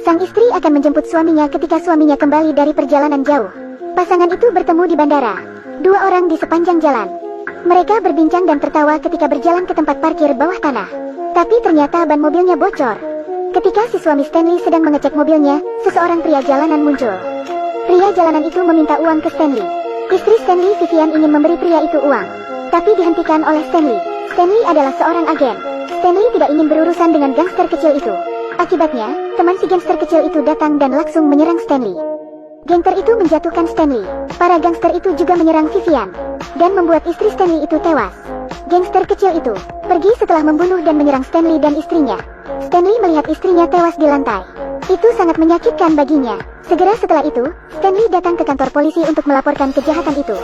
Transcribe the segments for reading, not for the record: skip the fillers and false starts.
Sang istri akan menjemput suaminya ketika suaminya kembali dari perjalanan jauh. Pasangan itu bertemu di bandara. Dua orang di sepanjang jalan. Mereka berbincang dan tertawa ketika berjalan ke tempat parkir bawah tanah. Tapi ternyata ban mobilnya bocor. Ketika si suami Stanley sedang mengecek mobilnya, seseorang pria jalanan muncul. Pria jalanan itu meminta uang ke Stanley. Istri Stanley, Vivian, ingin memberi pria itu uang, tapi dihentikan oleh Stanley. Stanley adalah seorang agen. Stanley tidak ingin berurusan dengan gangster kecil itu. Akibatnya, teman si gangster kecil itu datang dan langsung menyerang Stanley. Gangster itu menjatuhkan Stanley. Para gangster itu juga menyerang Vivian dan membuat istri Stanley itu tewas. Gangster kecil itu pergi setelah membunuh dan menyerang Stanley dan istrinya. Stanley melihat istrinya tewas di lantai. Itu sangat menyakitkan baginya. Segera setelah itu, Stanley datang ke kantor polisi untuk melaporkan kejahatan itu.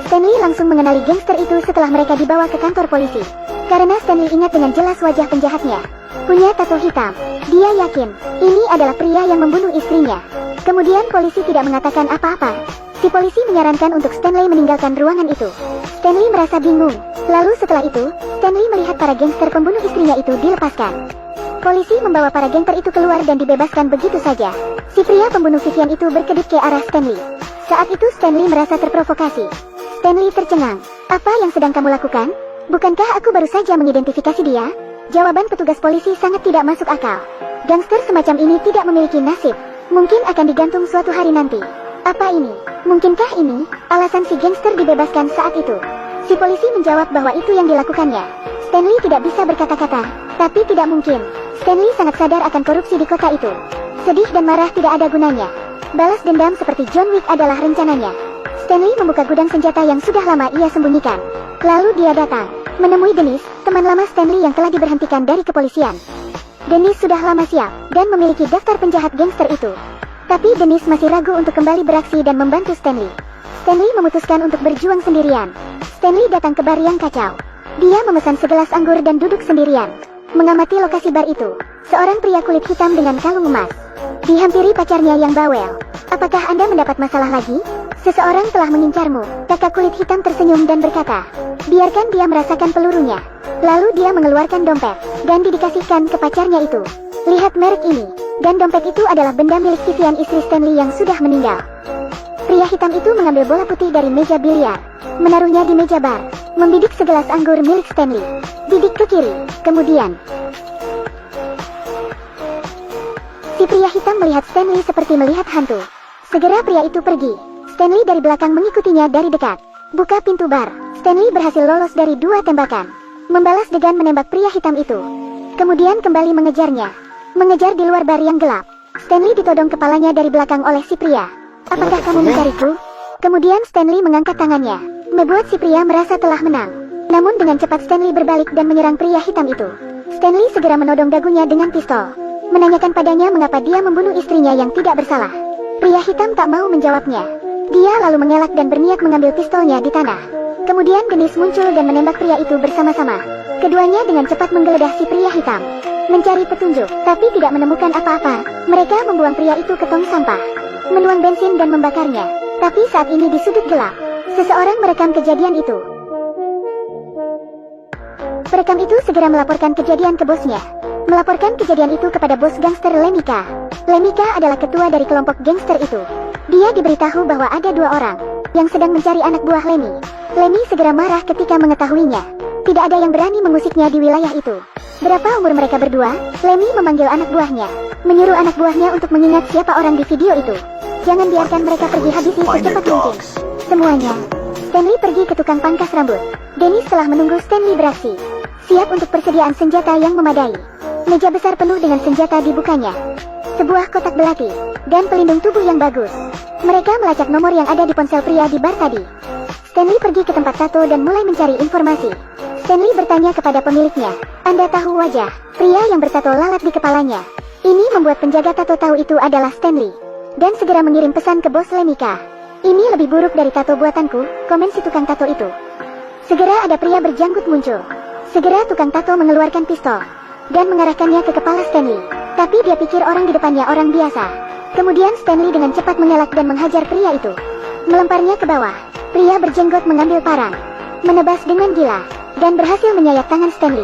Stanley langsung mengenali gangster itu setelah mereka dibawa ke kantor polisi. Karena Stanley ingat dengan jelas wajah penjahatnya. Punya tato hitam. Dia yakin, ini adalah pria yang membunuh istrinya. Kemudian polisi tidak mengatakan apa-apa. Si polisi menyarankan untuk Stanley meninggalkan ruangan itu. Stanley merasa bingung. Lalu setelah itu, Stanley melihat para gangster pembunuh istrinya itu dilepaskan. Polisi membawa para gangster itu keluar dan dibebaskan begitu saja. Si pria pembunuh Vivian itu berkedip ke arah Stanley. Saat itu Stanley merasa terprovokasi. Stanley tercengang. Apa yang sedang kamu lakukan? Bukankah aku baru saja mengidentifikasi dia? Jawaban petugas polisi sangat tidak masuk akal. Gangster semacam ini tidak memiliki nasib. Mungkin akan digantung suatu hari nanti. Apa ini? Mungkinkah ini alasan si gangster dibebaskan saat itu? Si polisi menjawab bahwa itu yang dilakukannya. Stanley tidak bisa berkata-kata, tapi tidak mungkin. Stanley sangat sadar akan korupsi di kota itu. Sedih dan marah tidak ada gunanya. Balas dendam seperti John Wick adalah rencananya. Stanley membuka gudang senjata yang sudah lama ia sembunyikan. Lalu dia datang, menemui Dennis, teman lama Stanley yang telah diberhentikan dari kepolisian. Dennis sudah lama siap, dan memiliki daftar penjahat gangster itu. Tapi Dennis masih ragu untuk kembali beraksi dan membantu Stanley. Stanley memutuskan untuk berjuang sendirian. Stanley datang ke bar yang kacau. Dia memesan segelas anggur dan duduk sendirian, mengamati lokasi bar itu. Seorang pria kulit hitam dengan kalung emas dihampiri pacarnya yang bawel. Apakah Anda mendapat masalah lagi? Seseorang telah mengincarmu. Kakak kulit hitam tersenyum dan berkata, biarkan dia merasakan pelurunya. Lalu dia mengeluarkan dompet dan didikasihkan ke pacarnya itu. Lihat merek ini. Dan dompet itu adalah benda milik Vivian, istri Stanley yang sudah meninggal. Pria hitam itu mengambil bola putih dari meja biliar, menaruhnya di meja bar, membidik segelas anggur milik Stanley. Bidik ke kiri, kemudian si pria hitam melihat Stanley seperti melihat hantu. Segera pria itu pergi. Stanley dari belakang mengikutinya dari dekat. Buka pintu bar. Stanley berhasil lolos dari 2 tembakan. Membalas dengan menembak pria hitam itu. Kemudian kembali mengejarnya. Mengejar di luar bar yang gelap. Stanley ditodong kepalanya dari belakang oleh si pria. Apakah kamu mencariku? Kemudian Stanley mengangkat tangannya, membuat si pria merasa telah menang. Namun dengan cepat Stanley berbalik dan menyerang pria hitam itu. Stanley segera menodong dagunya dengan pistol, menanyakan padanya mengapa dia membunuh istrinya yang tidak bersalah. Pria hitam tak mau menjawabnya. Dia lalu mengelak dan berniat mengambil pistolnya di tanah. Kemudian Dennis muncul dan menembak pria itu bersama-sama. Keduanya dengan cepat menggeledah si pria hitam, mencari petunjuk, tapi tidak menemukan apa-apa. Mereka membuang pria itu ke tong sampah, menuang bensin dan membakarnya. Tapi saat ini di sudut gelap, seseorang merekam kejadian itu. Perekam itu segera melaporkan kejadian ke bosnya. Melaporkan kejadian itu kepada bos gangster Lemika. Lemika adalah ketua dari kelompok gangster itu. Dia diberitahu bahwa ada 2 orang yang sedang mencari anak buah Lemmy. Lemmy segera marah ketika mengetahuinya. Tidak ada yang berani mengusiknya di wilayah itu. Berapa umur mereka berdua? Lemmy memanggil anak buahnya, menyuruh anak buahnya untuk mengingat siapa orang di video itu. Jangan biarkan mereka pergi, habisi secepat mungkin semuanya. Stanley pergi ke tukang pangkas rambut. Dennis telah menunggu Stanley beraksi, siap untuk persediaan senjata yang memadai. Meja besar penuh dengan senjata dibukanya, sebuah kotak belati, dan pelindung tubuh yang bagus. Mereka melacak nomor yang ada di ponsel pria di bar tadi. Stanley pergi ke tempat tato dan mulai mencari informasi. Stanley bertanya kepada pemiliknya, Anda tahu wajah pria yang bertato lalat di kepalanya? Ini membuat penjaga tato tahu itu adalah Stanley, dan segera mengirim pesan ke bos Lemika. Ini lebih buruk dari tato buatanku, komen si tukang tato itu. Segera ada pria berjanggut muncul. Segera tukang tato mengeluarkan pistol dan mengarahkannya ke kepala Stanley. Tapi dia pikir orang di depannya orang biasa. Kemudian Stanley dengan cepat mengelak dan menghajar pria itu, melemparnya ke bawah. Pria berjenggot mengambil parang, menebas dengan gila, dan berhasil menyayat tangan Stanley.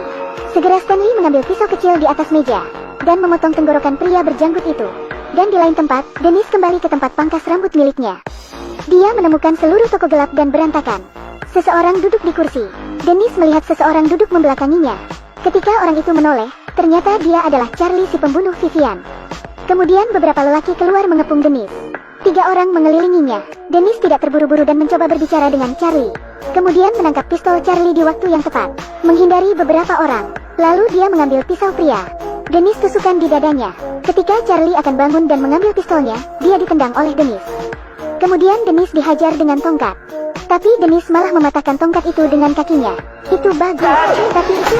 Segera Stanley mengambil pisau kecil di atas meja, dan memotong tenggorokan pria berjanggut itu. Dan di lain tempat, Dennis kembali ke tempat pangkas rambut miliknya. Dia menemukan seluruh toko gelap dan berantakan. Seseorang duduk di kursi. Dennis melihat seseorang duduk membelakanginya. Ketika orang itu menoleh, ternyata dia adalah Charlie si pembunuh Vivian. Kemudian beberapa lelaki keluar mengepung Dennis. 3 orang mengelilinginya. Dennis tidak terburu-buru dan mencoba berbicara dengan Charlie. Kemudian menangkap pistol Charlie di waktu yang tepat, menghindari beberapa orang. Lalu dia mengambil pisau pria. Dennis tusukkan di dadanya. Ketika Charlie akan bangun dan mengambil pistolnya, dia ditendang oleh Dennis. Kemudian Dennis dihajar dengan tongkat. Tapi Dennis malah mematahkan tongkat itu dengan kakinya. Itu bagus, tapi itu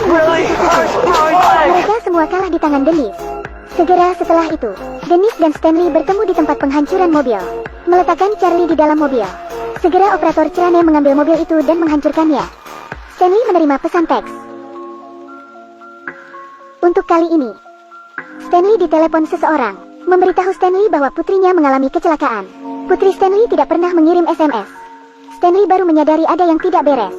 mereka semua kalah di tangan Dennis. Segera setelah itu, Dennis dan Stanley bertemu di tempat penghancuran mobil, meletakkan Charlie di dalam mobil. Segera operator Crane mengambil mobil itu dan menghancurkannya. Stanley menerima pesan teks. Untuk kali ini, Stanley ditelepon seseorang, memberitahu Stanley bahwa putrinya mengalami kecelakaan. Putri Stanley tidak pernah mengirim SMS. Stanley baru menyadari ada yang tidak beres.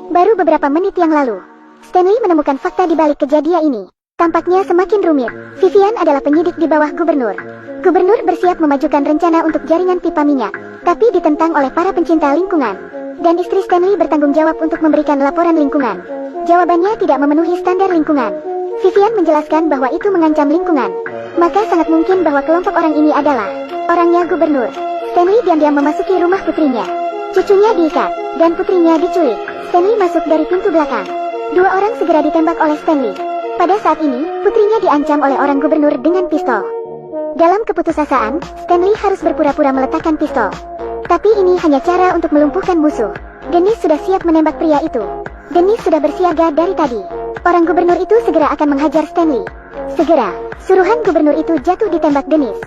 Baru beberapa menit yang lalu, Stanley menemukan fakta di balik kejadian ini. Tampaknya semakin rumit. Vivian adalah penyidik di bawah gubernur. Gubernur bersiap memajukan rencana untuk jaringan pipa minyak, tapi ditentang oleh para pencinta lingkungan. Dan istri Stanley bertanggung jawab untuk memberikan laporan lingkungan. Jawabannya tidak memenuhi standar lingkungan. Vivian menjelaskan bahwa itu mengancam lingkungan. Maka sangat mungkin bahwa kelompok orang ini adalah orangnya gubernur. Stanley diam-diam memasuki rumah putrinya. Cucunya diikat, dan putrinya diculik. Stanley masuk dari pintu belakang. 2 orang segera ditembak oleh Stanley. Pada saat ini, putrinya diancam oleh orang gubernur dengan pistol. Dalam keputusasaan, Stanley harus berpura-pura meletakkan pistol. Tapi ini hanya cara untuk melumpuhkan musuh. Dennis sudah siap menembak pria itu. Dennis sudah bersiaga dari tadi. Orang gubernur itu segera akan menghajar Stanley. Segera, suruhan gubernur itu jatuh ditembak Dennis.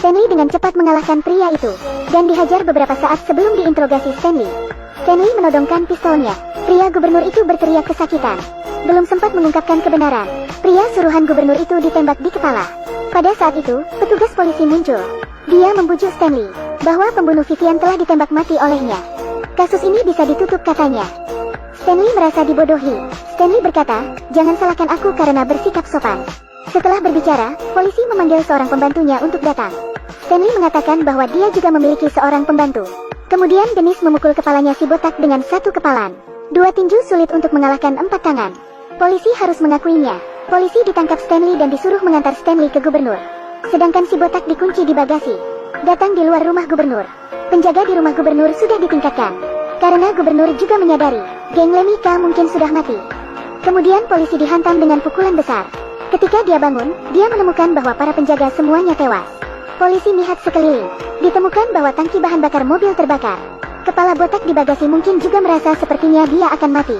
Stanley dengan cepat mengalahkan pria itu, dan dihajar beberapa saat sebelum diinterogasi Stanley. Stanley menodongkan pistolnya. Pria gubernur itu berteriak kesakitan. Belum sempat mengungkapkan kebenaran, pria suruhan gubernur itu ditembak di kepala. Pada saat itu, petugas polisi muncul. Dia membujuk Stanley, bahwa pembunuh Vivian telah ditembak mati olehnya. Kasus ini bisa ditutup katanya. Stanley merasa dibodohi. Stanley berkata, jangan salahkan aku karena bersikap sopan. Setelah berbicara, polisi memanggil seorang pembantunya untuk datang. Stanley mengatakan bahwa dia juga memiliki seorang pembantu. Kemudian Dennis memukul kepalanya si botak dengan 1 kepalan. 2 tinju sulit untuk mengalahkan 4 tangan. Polisi harus mengakuinya. Polisi ditangkap Stanley dan disuruh mengantar Stanley ke gubernur. Sedangkan si botak dikunci di bagasi. Datang di luar rumah gubernur. Penjaga di rumah gubernur sudah ditingkatkan. Karena gubernur juga menyadari, geng Lemika mungkin sudah mati. Kemudian polisi dihantam dengan pukulan besar. Ketika dia bangun, dia menemukan bahwa para penjaga semuanya tewas. Polisi lihat sekeliling. Ditemukan bahwa tangki bahan bakar mobil terbakar. Kepala botak di bagasi mungkin juga merasa sepertinya dia akan mati.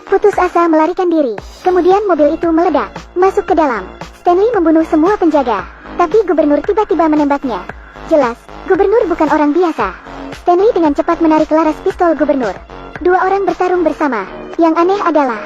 Putus asa melarikan diri. Kemudian mobil itu meledak, masuk ke dalam. Stanley membunuh semua penjaga. Tapi gubernur tiba-tiba menembaknya. Jelas, gubernur bukan orang biasa. Stanley dengan cepat menarik laras pistol gubernur. 2 orang bertarung bersama. Yang aneh adalah,